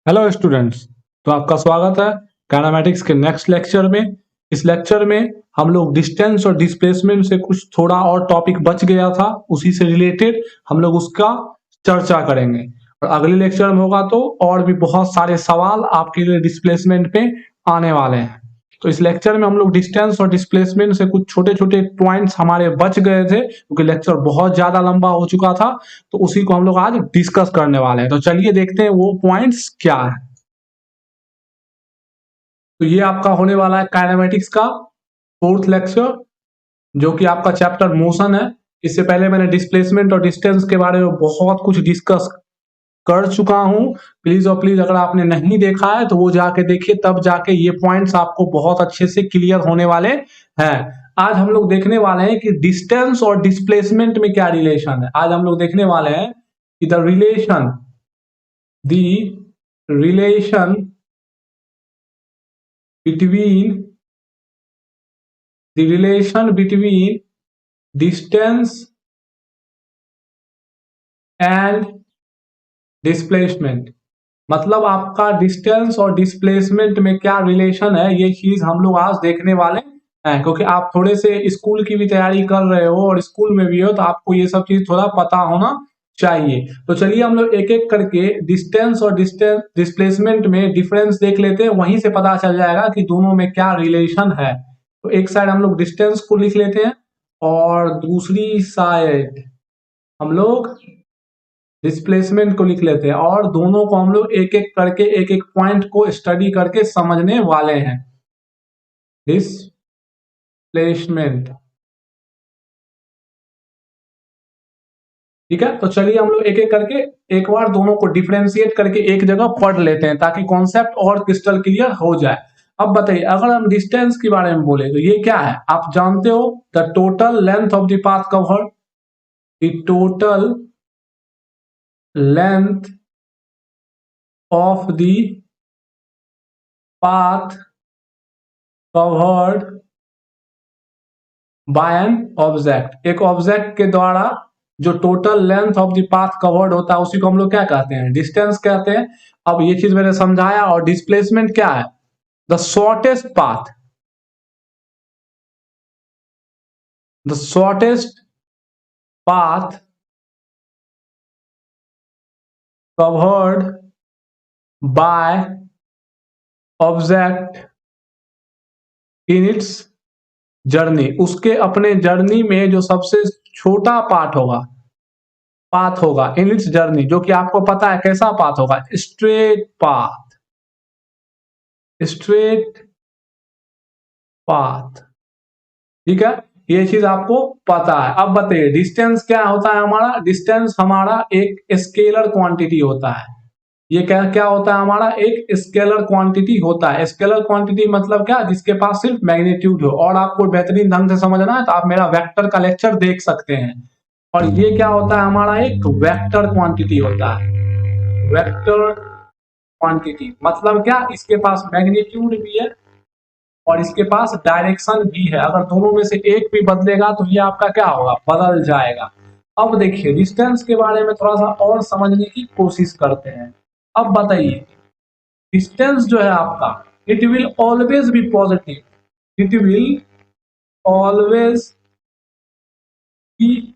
Hello students. तो आपका स्वागत है काइनेमेटिक्स के नेक्स्ट लेक्चर में। इस लेक्चर में हम लोग डिस्टेंस और डिस्प्लेसमेंट से कुछ थोड़ा और टॉपिक बच गया था, उसी से रिलेटेड हम लोग उसका चर्चा करेंगे। और अगले लेक्चर में होगा तो और भी बहुत सारे सवाल आपके लिए डिस्प्लेसमेंट पे आने वाले हैं। तो इस लेक्चर में हम लोग डिस्टेंस और डिस्प्लेसमेंट से कुछ छोटे छोटे पॉइंट्स हमारे बच गए थे, क्योंकि लेक्चर बहुत ज्यादा लंबा हो चुका था, तो उसी को हम लोग आज डिस्कस करने वाले हैं। तो चलिए देखते हैं वो पॉइंट्स क्या है। तो ये आपका होने वाला है काइनेमेटिक्स का फोर्थ लेक्चर, जो कि आपका चैप्टर मोशन है। इससे पहले मैंने डिस्प्लेसमेंट और डिस्टेंस के बारे में बहुत कुछ डिस्कस कर चुका हूं। प्लीज और प्लीज अगर आपने नहीं देखा है तो वो जाके देखिए, तब जाके ये पॉइंट्स आपको बहुत अच्छे से क्लियर होने वाले हैं। आज हम लोग देखने वाले हैं कि डिस्टेंस और डिस्प्लेसमेंट में क्या रिलेशन है। आज हम लोग देखने वाले हैं कि the relation between distance and displacement. मतलब आपका डिस्टेंस और डिस्प्लेसमेंट में क्या रिलेशन है, ये चीज हम लोग आज देखने वाले हैं। क्योंकि आप थोड़े से स्कूल की भी तैयारी कर रहे हो और स्कूल में भी हो, तो आपको ये सब चीज थोड़ा पता होना चाहिए। तो चलिए हम लोग एक एक करके डिस्टेंस और डिस्प्लेसमेंट में डिफरेंस देख लेते हैं, वहीं से पता चल जाएगा कि दोनों में क्या रिलेशन है। तो एक साइड हम लोग डिस्टेंस को लिख लेते हैं और दूसरी साइड हम लोग डिस्प्लेसमेंट को लिख लेते हैं, और दोनों को हम लोग एक एक करके एक एक पॉइंट को स्टडी करके समझने वाले हैं। डिस्प्लेसमेंट, ठीक है। तो चलिए हम लोग एक एक करके एक बार दोनों को डिफरेंशिएट करके एक जगह पढ़ लेते हैं, ताकि कॉन्सेप्ट और क्रिस्टल क्लियर हो जाए। अब बताइए, अगर हम डिस्टेंस के बारे में बोले तो ये क्या है, आप जानते हो, the total length of the path covered. The total length of the path covered by an object. एक ऑब्जेक्ट के द्वारा जो total length of the path covered होता है, उसी को हम लोग क्या कहते हैं, डिस्टेंस कहते हैं। अब ये चीज मैंने समझाया। और डिस्प्लेसमेंट क्या है, the shortest path, the shortest path covered by object in its journey. उसके अपने जर्नी में जो सबसे छोटा पाथ होगा इन इट्स जर्नी, जो कि आपको पता है कैसा पाथ होगा, स्ट्रेट पाथ, ठीक है। ये चीज आपको पता है। अब बताइए डिस्टेंस क्या होता है हमारा। डिस्टेंस हमारा एक स्केलर क्वांटिटी होता है। ये क्या क्या होता है, हमारा एक स्केलर क्वांटिटी होता है। स्केलर क्वांटिटी मतलब क्या, जिसके पास सिर्फ मैग्नीट्यूड हो। और आपको बेहतरीन ढंग से समझना है तो आप मेरा वेक्टर का लेक्चर देख सकते हैं। और ये क्या होता है, हमारा एक वेक्टर क्वांटिटी होता है। वेक्टर क्वांटिटी मतलब क्या, इसके पास मैग्नीट्यूड भी है और इसके पास डायरेक्शन भी है। अगर दोनों में से एक भी बदलेगा तो ये आपका क्या होगा, बदल जाएगा। अब देखिए डिस्टेंस के बारे में थोड़ा सा और समझने की कोशिश करते हैं। अब बताइए, डिस्टेंस जो है आपका, it will always be positive. It will always be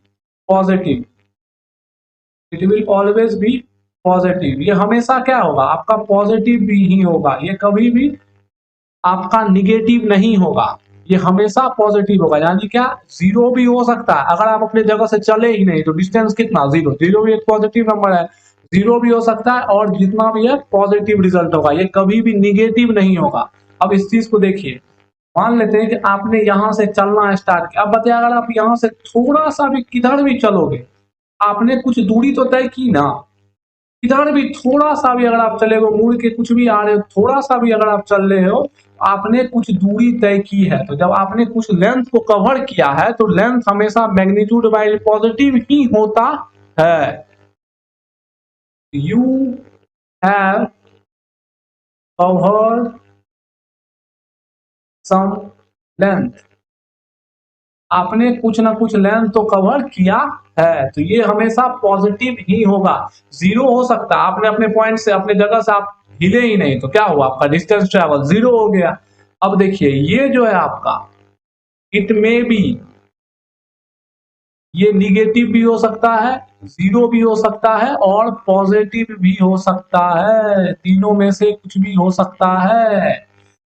positive. It will always be positive. ये हमेशा क्या होगा, आपका पॉजिटिव भी ही होगा। ये कभी भी आपका निगेटिव नहीं होगा, ये हमेशा पॉजिटिव होगा। यानी क्या, जीरो भी हो सकता है। अगर आप अपने जगह से चले ही नहीं तो डिस्टेंस कितना, जीरो। जीरो भी एक पॉजिटिव नंबर है। जीरो भी हो सकता है और जितना भी है पॉजिटिव रिजल्ट होगा, ये कभी भी निगेटिव नहीं होगा। अब इस चीज को देखिए, मान लेते हैं कि आपने यहां से चलना स्टार्ट किया। अब बताइए, अगर आप यहां से थोड़ा सा भी किधर भी चलोगे, आपने कुछ दूरी तो तय की ना। इधर भी थोड़ा सा भी अगर आप चले हो, मुड़ के कुछ भी आ रहे हो, थोड़ा सा भी अगर आप चल रहे हो, आपने कुछ दूरी तय की है। तो जब आपने कुछ लेंथ को कवर किया है तो लेंथ हमेशा मैग्नीट्यूड बाय पॉजिटिव ही होता है। You have covered some length, आपने कुछ ना कुछ लेंथ तो कवर किया है तो ये हमेशा पॉजिटिव ही होगा। जीरो हो सकता है, आपने अपने पॉइंट से अपने जगह से आप हिले ही नहीं तो क्या हुआ, आपका डिस्टेंस ट्रेवल जीरो हो गया। अब देखिए ये जो है आपका इट में बी, ये निगेटिव भी हो सकता है, जीरो भी हो सकता है और पॉजिटिव भी हो सकता है, तीनों में से कुछ भी हो सकता है।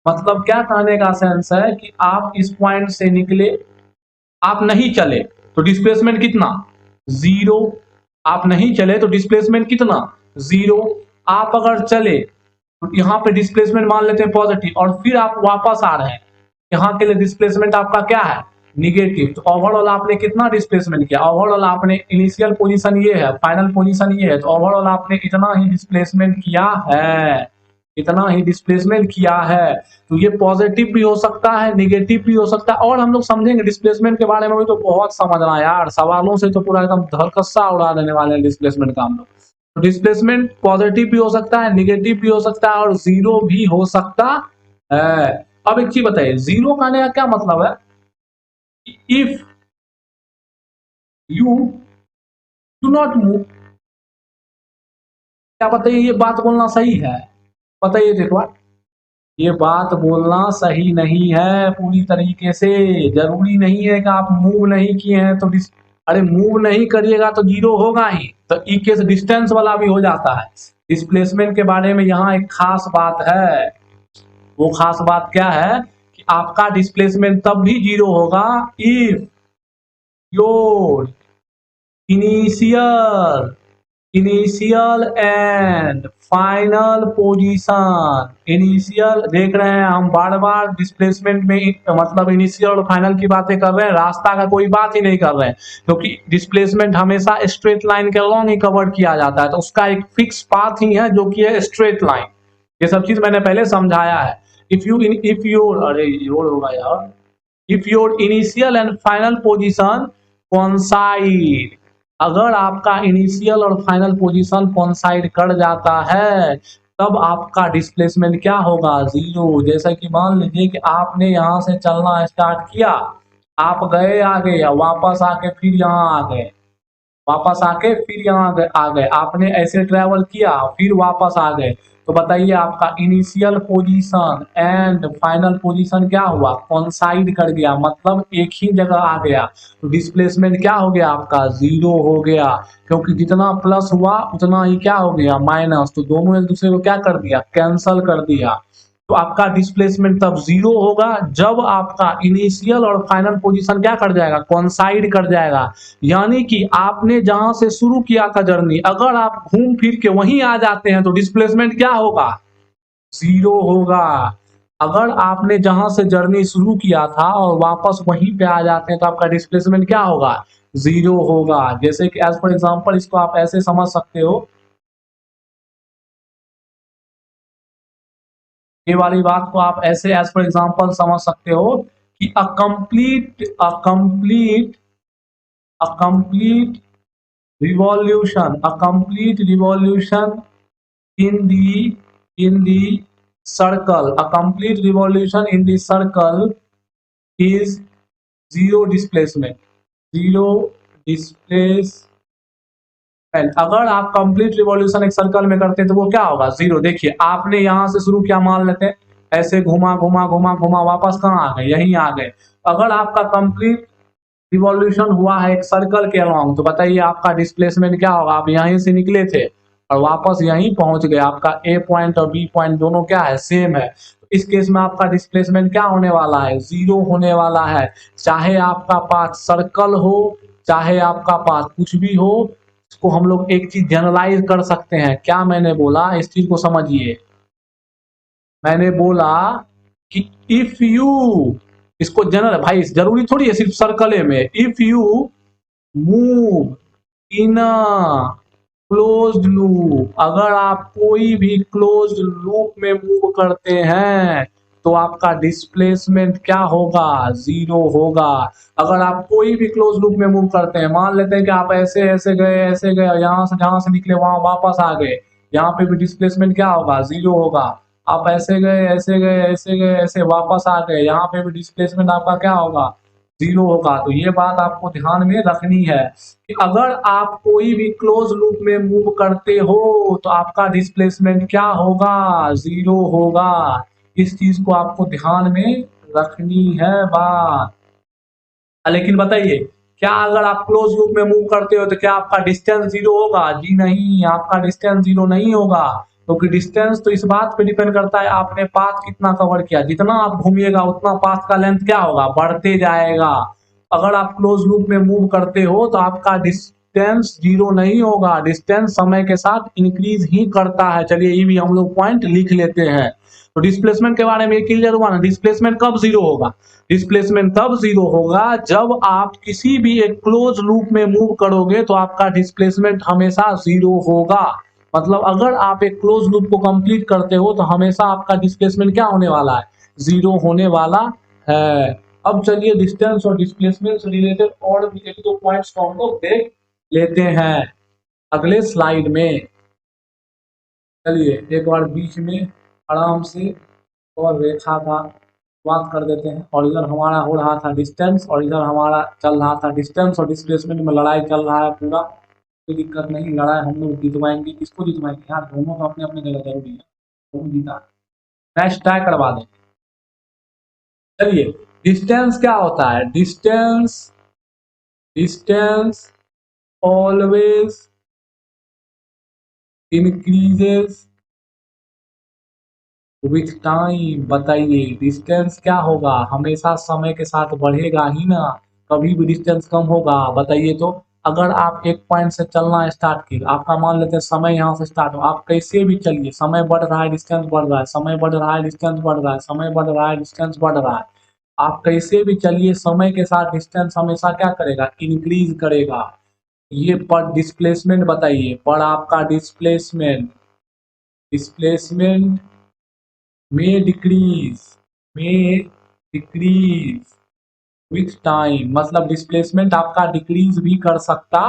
मतलब क्या कहने का सेंस है कि आप इस पॉइंट से निकले, आप नहीं चले तो डिस्प्लेसमेंट कितना, जीरो। आप नहीं चले तो डिस्प्लेसमेंट कितना, जीरो। आप अगर चले तो यहाँ पे डिस्प्लेसमेंट मान लेते हैं पॉजिटिव और फिर आप वापस आ रहे हैं, यहाँ के लिए डिस्प्लेसमेंट आपका क्या है, निगेटिव। तो ओवरऑल आपने कितना डिस्प्लेसमेंट किया, ओवरऑल आपने इनिशियल पोजीशन ये है, फाइनल पोजीशन ये है, तो ओवरऑल आपने इतना ही डिस्प्लेसमेंट किया है, इतना ही डिस्प्लेसमेंट किया है। तो ये पॉजिटिव भी हो सकता है, निगेटिव भी हो सकता है। और हम लोग समझेंगे डिस्प्लेसमेंट के बारे में भी, तो बहुत समझना यार, सवालों से तो पूरा एकदम धरकस्सा उड़ा देने वाले हैं डिस्प्लेसमेंट का हम लोग। तो डिस्प्लेसमेंट पॉजिटिव भी हो सकता है, निगेटिव भी हो सकता है और जीरो भी हो सकता है। अब एक चीज बताइए, जीरो कहने का क्या मतलब है, if you do not move, क्या बताइए ये बात बोलना सही है, बताइए देखो, ये बात बोलना सही नहीं है पूरी तरीके से। जरूरी नहीं है कि आप मूव नहीं किए हैं तो अरे मूव नहीं करिएगा तो जीरो होगा ही, तो ई केस डिस्टेंस वाला भी हो जाता है। डिस्प्लेसमेंट के बारे में यहाँ एक खास बात है, वो खास बात क्या है कि आपका डिस्प्लेसमेंट तब भी जीरो होगा if your initial initial and final position. Initial देख रहे हैं हम बार बार डिस्प्लेसमेंट में मतलब इनिशियल और फाइनल की बातें कर रहे हैं, रास्ता का कोई बात ही नहीं कर रहे हैं, क्योंकि डिस्प्लेसमेंट हमेशा स्ट्रेट लाइन के अलॉन्ग ही कवर किया जाता है, तो उसका एक फिक्स पाथ ही है जो कि है स्ट्रेट लाइन। ये सब चीज मैंने पहले समझाया है। इफ योर अरे योर होगा यार, if your initial and final position coincide, अगर आपका इनिशियल और फाइनल पोजीशन कोइंसाइड कर जाता है तब आपका डिस्प्लेसमेंट क्या होगा, जीरो। जैसा कि मान लीजिए कि आपने यहां से चलना स्टार्ट किया, आप गए आगे या वापस आके फिर यहाँ आ गए, वापस आके फिर यहाँ आ गए, आपने ऐसे ट्रेवल किया फिर वापस आ गए, तो बताइए आपका initial position and final position क्या हुआ, कोइंसाइड कर गया, मतलब एक ही जगह आ गया, तो डिस्प्लेसमेंट क्या हो गया आपका, जीरो हो गया। क्योंकि जितना प्लस हुआ उतना ही क्या हो गया, माइनस, तो दोनों एक दूसरे को क्या कर दिया, कैंसल कर दिया। तो आपका डिस्प्लेसमेंट तब जीरो होगा जब आपका इनिशियल और फाइनल पोजीशन क्या कर जाएगा, कोइंसाइड कर जाएगा। यानी कि आपने जहां से शुरू किया था जर्नी, अगर आप घूम फिर के वहीं आ जाते हैं तो डिस्प्लेसमेंट क्या होगा, जीरो होगा। अगर आपने जहां से जर्नी शुरू किया था और वापस वहीं पे आ जाते हैं तो आपका डिस्प्लेसमेंट क्या होगा, जीरो होगा। जैसे कि एज फॉर एग्जांपल इसको आप ऐसे समझ सकते हो, ये वाली बात को आप ऐसे एज फॉर एग्जांपल समझ सकते हो कि a complete revolution in the circle, a complete revolution in the circle is zero displacement, zero displacement। अगर आप कंप्लीट रिवॉल्यूशन एक सर्कल में करते हैं तो वो क्या होगा, जीरो। देखिए आपने यहां से शुरू किया, मान लेते हैं ऐसे घुमा घुमा घुमा घुमा, वापस कहाँ आ गए, यहीं आ गए। अगर आपका कंप्लीट रिवॉल्यूशन हुआ है एक सर्कल के अलॉन्ग, तो बताइए आपका डिस्प्लेसमेंट क्या होगा, आप यहीं से निकले थे और वापस यहीं पहुंच गए, आपका ए पॉइंट और बी पॉइंट दोनों क्या है, सेम है। तो इस केस में आपका डिस्प्लेसमेंट क्या होने वाला है, जीरो होने वाला है। चाहे आपका पाथ सर्कल हो, चाहे आपका पाथ कुछ भी हो, इसको हम लोग एक चीज जनरलाइज कर सकते हैं। क्या मैंने बोला, इस चीज को समझिए। मैंने बोला कि इफ यू, इसको जनरल भाई जरूरी थोड़ी है सिर्फ सर्कल में, if you move in closed loop, अगर आप कोई भी क्लोज्ड लूप में मूव करते हैं तो आपका डिस्प्लेसमेंट क्या होगा, जीरो होगा। अगर आप कोई भी क्लोज लूप में मूव करते हैं, मान लेते हैं कि आप ऐसे ऐसे गए, यहाँ से जहां से निकले वहां वापस आ गए, यहाँ पे भी डिस्प्लेसमेंट क्या होगा, जीरो होगा। आप ऐसे गए ऐसे गए ऐसे गए ऐसे वापस आ गए, यहाँ पे भी डिस्प्लेसमेंट आपका क्या होगा, जीरो होगा। तो ये बात आपको ध्यान में रखनी है कि अगर आप कोई भी क्लोज लूप में मूव करते हो तो आपका डिस्प्लेसमेंट क्या होगा, जीरो होगा। इस चीज को आपको ध्यान में रखनी है बात। लेकिन बताइए, क्या अगर आप क्लोज लूप में मूव करते हो तो क्या आपका डिस्टेंस जीरो होगा? जी नहीं, आपका डिस्टेंस जीरो नहीं होगा, क्योंकि डिस्टेंस तो इस बात पे डिपेंड करता है आपने पाथ कितना कवर किया। जितना आप घूमिएगा उतना पाथ का लेंथ क्या होगा, बढ़ते जाएगा। अगर आप क्लोज लूप में मूव करते हो तो आपका डिस्टेंस जीरो नहीं होगा, डिस्टेंस समय के साथ इंक्रीज ही करता है। चलिए ये भी हम लोग पॉइंट लिख लेते हैं। तो डिस्प्लेसमेंट के बारे में क्लियर हुआ ना। डिस्प्लेसमेंट कब जीरो होगा? डिस्प्लेसमेंट तब जीरो होगा जब आप किसी भी एक क्लोज लूप में मूव करोगे तो आपका डिस्प्लेसमेंट हमेशा जीरो होगा। मतलब अगर आप एक क्लोज लूप को कंप्लीट करते हो तो हमेशा आपका डिस्प्लेसमेंट क्या होने वाला है, जीरो होने वाला है। अब चलिए डिस्टेंस और डिस्प्लेसमेंट से रिलेटेड और भी एक दो पॉइंट्स को हम लोग देख लेते हैं अगले स्लाइड में। चलिए एक बार बीच में आराम से और रेखा का बात कर देते हैं। और इधर हमारा हो रहा था डिस्टेंस और इधर हमारा चल रहा था डिस्टेंस और डिस्प्लेसमेंट में लड़ाई चल रहा है पूरा। कोई दिक्कत नहीं, लड़ाई हम लोग जितवाएंगे। किसको जितवाएंगे यार, दोनों को अपने अपने जगह जरूरी है। दोनों जीता, मैच टाई करवा दें। चलिए डिस्टेंस क्या होता है? Distance distance always increases with time. बताइए डिस्टेंस क्या होगा, हमेशा समय के साथ बढ़ेगा ही ना, कभी भी डिस्टेंस कम होगा? बताइए तो। अगर आप एक पॉइंट से चलना स्टार्ट किए, आपका मान लेते हैं समय यहाँ से स्टार्ट हो, आप कैसे भी चलिए, समय बढ़ रहा है डिस्टेंस बढ़ रहा है, समय बढ़ रहा है डिस्टेंस बढ़ रहा है, समय बढ़ रहा है डिस्टेंस बढ़ रहा है। आप कैसे भी चलिए, समय के साथ डिस्टेंस हमेशा क्या करेगा, इंक्रीज करेगा। ये पर डिस्प्लेसमेंट बताइए, पर आपका डिस्प्लेसमेंट डिस्प्लेसमेंट में डिक्रीज में डिक्रीज विथ टाइम। मतलब डिस्प्लेसमेंट आपका डिक्रीज भी कर सकता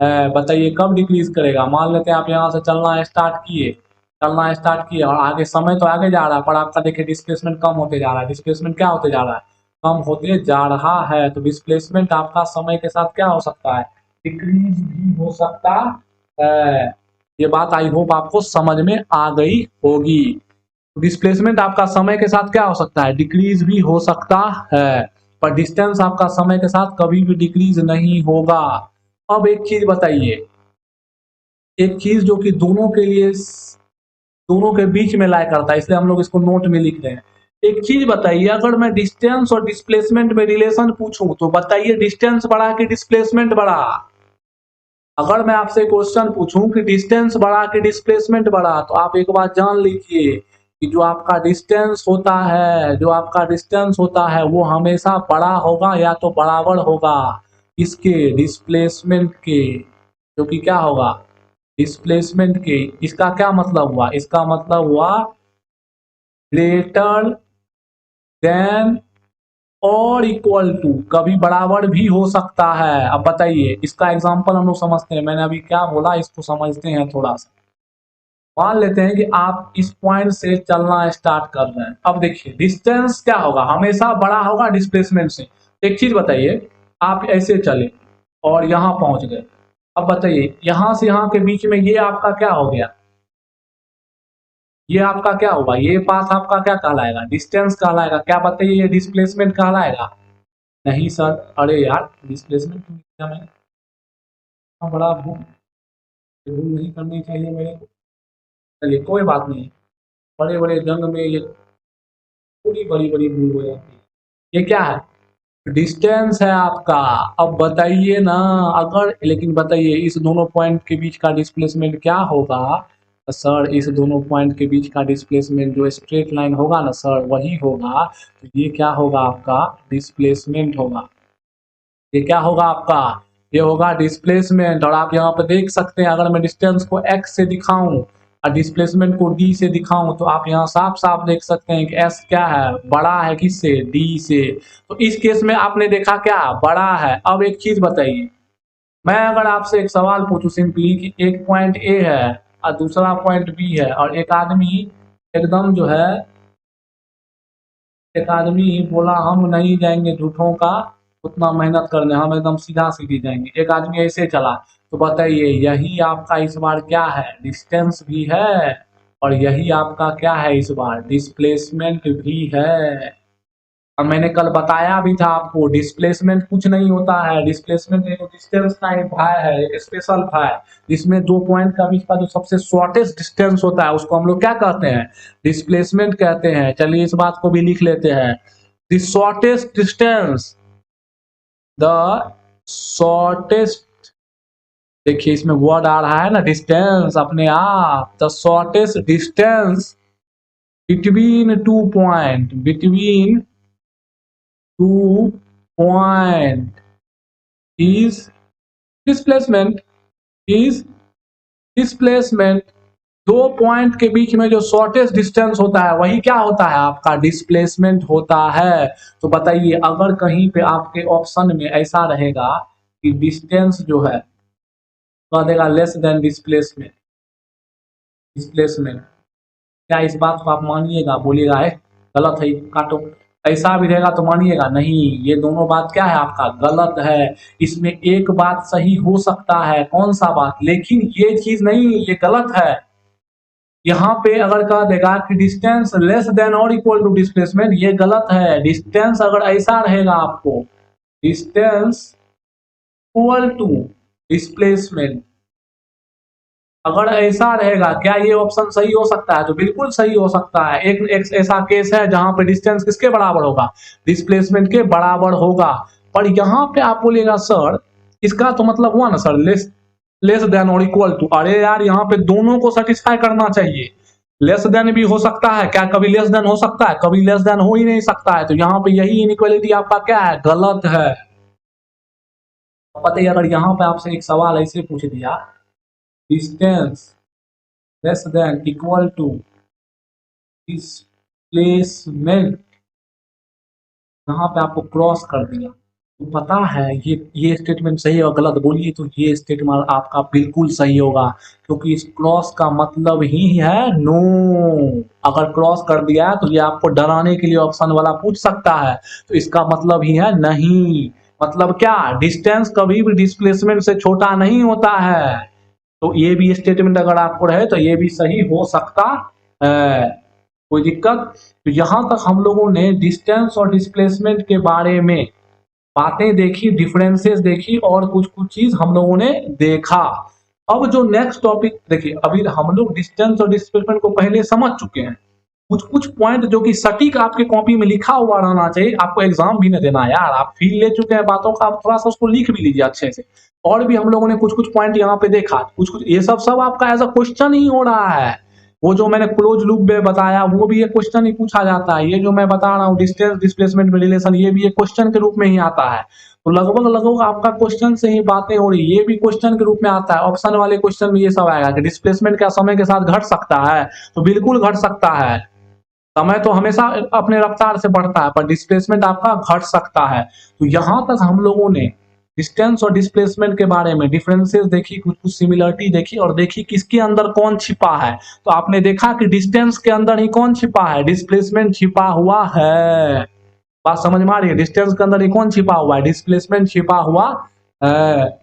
है। बताइए कब डिक्रीज करेगा? मान लेते हैं आप यहाँ से चलना स्टार्ट किए और आगे समय तो आगे जा रहा है, पर आपका देखिए डिस्प्लेसमेंट कम होते जा रहा है। डिस्प्लेसमेंट क्या होते जा रहा है, कम होते जा रहा है। तो डिस्प्लेसमेंट आपका समय के साथ क्या हो सकता है, डिक्रीज भी हो सकता है। ये बात आई होप आपको समझ में आ गई होगी। डिस्प्लेसमेंट आपका समय के साथ क्या हो सकता है, डिक्रीज भी हो सकता है, पर डिस्टेंस आपका समय के साथ कभी भी डिक्रीज नहीं होगा। अब एक चीज बताइए, एक चीज जो कि दोनों के लिए, दोनों के बीच में लाया करता है, इसलिए हम लोग इसको नोट में लिख रहे हैं। एक चीज बताइए, अगर मैं डिस्टेंस और डिस्प्लेसमेंट में रिलेशन पूछूं तो बताइए डिस्टेंस बढ़ा कि डिस्प्लेसमेंट बढ़ा? अगर मैं आपसे क्वेश्चन पूछूं कि डिस्टेंस बढ़ा कि डिस्प्लेसमेंट बढ़ा, तो आप एक बात जान लीजिए कि जो आपका डिस्टेंस होता है वो हमेशा बड़ा होगा या तो बराबर होगा इसके डिस्प्लेसमेंट के, जो कि क्या होगा, डिस्प्लेसमेंट के। इसका क्या मतलब हुआ, इसका मतलब हुआ ग्रेटर देन और इक्वल टू, कभी बराबर भी हो सकता है। अब बताइए इसका एग्जांपल हम लोग समझते हैं, मैंने अभी क्या बोला इसको समझते हैं थोड़ा सा। मान लेते हैं कि आप इस पॉइंट से चलना स्टार्ट कर रहे हैं। अब देखिए डिस्टेंस क्या होगा, हमेशा बड़ा होगा डिस्प्लेसमेंट से। एक चीज बताइए, आप ऐसे चले और यहां पहुंच गए। अब बताइए यहां से यहां के बीच में ये आपका क्या हो गया, ये आपका क्या होगा, ये पाथ आपका क्या कहलाएगा, डिस्टेंस कहलाएगा। क्या बताइए, ये डिस्प्लेसमेंट कहलाएगा? नहीं सर, अरे यार डिस्प्लेसमेंट क्या, मैं बड़ा भूल भूल नहीं करनी चाहिए मेरे को। चलिए कोई बात नहीं, बड़े बड़े जंग में ये पूरी बड़ी बड़ी भूल हो जाती है। ये क्या है, डिस्टेंस है आपका। अब बताइए ना, अगर, लेकिन बताइए इस दोनों पॉइंट के बीच का डिस्प्लेसमेंट क्या होगा सर? इस दोनों पॉइंट के बीच का डिस्प्लेसमेंट जो स्ट्रेट लाइन होगा ना सर, वही होगा। तो ये क्या होगा, आपका डिस्प्लेसमेंट होगा। ये क्या होगा आपका, ये होगा डिस्प्लेसमेंट। और आप यहाँ पे देख सकते हैं, अगर मैं डिस्टेंस को x से दिखाऊं और डिस्प्लेसमेंट को d से दिखाऊं तो आप यहाँ साफ साफ देख सकते हैं कि s क्या है, बड़ा है किससे, d से। तो इस केस में आपने देखा क्या, बड़ा है। अब एक चीज बताइए, मैं अगर आपसे एक सवाल पूछूं सिंपली कि एक पॉइंट a है और दूसरा पॉइंट b है, और एक आदमी एकदम जो है, एक आदमी बोला हम नहीं जाएंगे झूठों का उतना मेहनत करने, हम एकदम सीधा सीधी जाएंगे। एक आदमी ऐसे चला, तो बताइए यही आपका इस बार क्या है, डिस्टेंस भी है और यही आपका क्या है इस बार, डिस्प्लेसमेंट भी है। और मैंने कल बताया भी था आपको, डिस्प्लेसमेंट कुछ नहीं होता है, डिस्प्लेसमेंट एक डिस्टेंस का एक भाग है, एक स्पेशल भाग है, जिसमें दो पॉइंट का बीच का जो सबसे शॉर्टेस्ट डिस्टेंस होता है उसको हम लोग क्या कहते हैं, डिस्प्लेसमेंट कहते हैं। चलिए इस बात को भी लिख लेते हैं, the shortest distance, the shortest, देखिए इसमें वर्ड आ रहा है ना डिस्टेंस अपने आप, the shortest distance between two point, between two point is displacement, is displacement. दो पॉइंट के बीच में जो शॉर्टेस्ट डिस्टेंस होता है वही क्या होता है, आपका डिस्प्लेसमेंट होता है। तो बताइए अगर कहीं पे आपके ऑप्शन में ऐसा रहेगा कि डिस्टेंस जो है कह देगा लेस देन डिस्प्लेसमेंट, डिस्प्लेसमेंट, क्या इस बात को आप मानिएगा, बोलिएगा है गलत है काटो। ऐसा भी रहेगा तो मानिएगा नहीं, ये दोनों बात क्या है आपका गलत है। इसमें एक बात सही हो सकता है, कौन सा बात, लेकिन ये चीज नहीं, ये गलत है। यहाँ पे अगर कह देगा कि डिस्टेंस लेस देन और इक्वल टू डिस्प्लेसमेंट, ये गलत है। डिस्टेंस अगर ऐसा रहेगा आपको, डिस्टेंस इक्वल टू डिस्प्लेसमेंट, अगर ऐसा रहेगा, क्या ये ऑप्शन सही हो सकता है, तो बिल्कुल सही हो सकता है। एक ऐसा केस है जहां पे डिस्टेंस किसके बराबर होगा, डिस्प्लेसमेंट के बराबर होगा। पर यहाँ पे आप बोलिएगा सर इसका तो मतलब हुआ ना सर लेस, लेस देन और इक्वल टू, अरे यार यहाँ पे दोनों को सेटिस्फाई करना चाहिए। लेस देन भी हो सकता है, क्या कभी लेस देन हो सकता है, कभी लेस देन हो ही नहीं सकता है। तो यहाँ पे यही इनइक्वालिटी आपका क्या है, गलत है। पता ही अगर यहाँ पे आपसे एक सवाल ऐसे पूछ दिया, distance less than equal to displacement, यहाँ पे आपको क्रॉस कर दिया, तो पता है ये स्टेटमेंट सही और गलत, बोलिए तो ये स्टेटमेंट आपका बिल्कुल सही होगा, क्योंकि इस क्रॉस का मतलब ही है नो। अगर क्रॉस कर दिया है तो ये आपको डराने के लिए ऑप्शन वाला पूछ सकता है, तो इसका मतलब ही है नहीं। मतलब क्या, डिस्टेंस कभी भी डिस्प्लेसमेंट से छोटा नहीं होता है। तो ये भी स्टेटमेंट अगर आपको रहे तो ये भी सही हो सकता है, कोई दिक्कत। तो यहां तक हम लोगों ने डिस्टेंस और डिस्प्लेसमेंट के बारे में बातें देखी, डिफरेंसेस देखी और कुछ कुछ चीज हम लोगों ने देखा। अब जो नेक्स्ट टॉपिक देखिए, अभी हम लोग डिस्टेंस और डिस्प्लेसमेंट को पहले समझ चुके हैं। कुछ कुछ पॉइंट जो कि सटीक आपके कॉपी में लिखा हुआ रहना चाहिए, आपको एग्जाम भी न देना यार, आप फील ले चुके हैं बातों का, आप थोड़ा सा उसको लिख भी लीजिए अच्छे से। और भी हम लोगों ने कुछ कुछ पॉइंट यहाँ पे देखा, कुछ कुछ ये सब आपका एज अ क्वेश्चन ही हो रहा है। वो जो मैंने क्लोज लूप में बताया वो भी एक क्वेश्चन ही पूछा जाता है, ये जो मैं बता रहा हूँ डिस्टेंस डिस्प्लेसमेंट में रिलेशन, ये भी एक क्वेश्चन के रूप में ही आता है। तो लगभग लगभग आपका क्वेश्चन से ही बातें हो रही, ये भी क्वेश्चन के रूप में आता है। ऑप्शन वाले क्वेश्चन में ये सब आएगा कि डिस्प्लेसमेंट क्या समय के साथ घट सकता है, तो बिल्कुल घट सकता है। समय तो हमेशा अपने रफ्तार से बढ़ता है, पर डिस्प्लेसमेंट आपका घट सकता है। तो यहां तक हम लोगों ने डिस्टेंस और डिस्प्लेसमेंट के बारे में डिफरेंसेस देखी, कुछ कुछ सिमिलरिटी देखी और देखी किसके अंदर कौन छिपा है। तो आपने देखा कि डिस्टेंस के अंदर ही कौन छिपा है, डिस्प्लेसमेंट छिपा हुआ है। बात समझ में आ रही है, डिस्टेंस के अंदर ही कौन छिपा हुआ है, डिस्प्लेसमेंट छिपा हुआ है।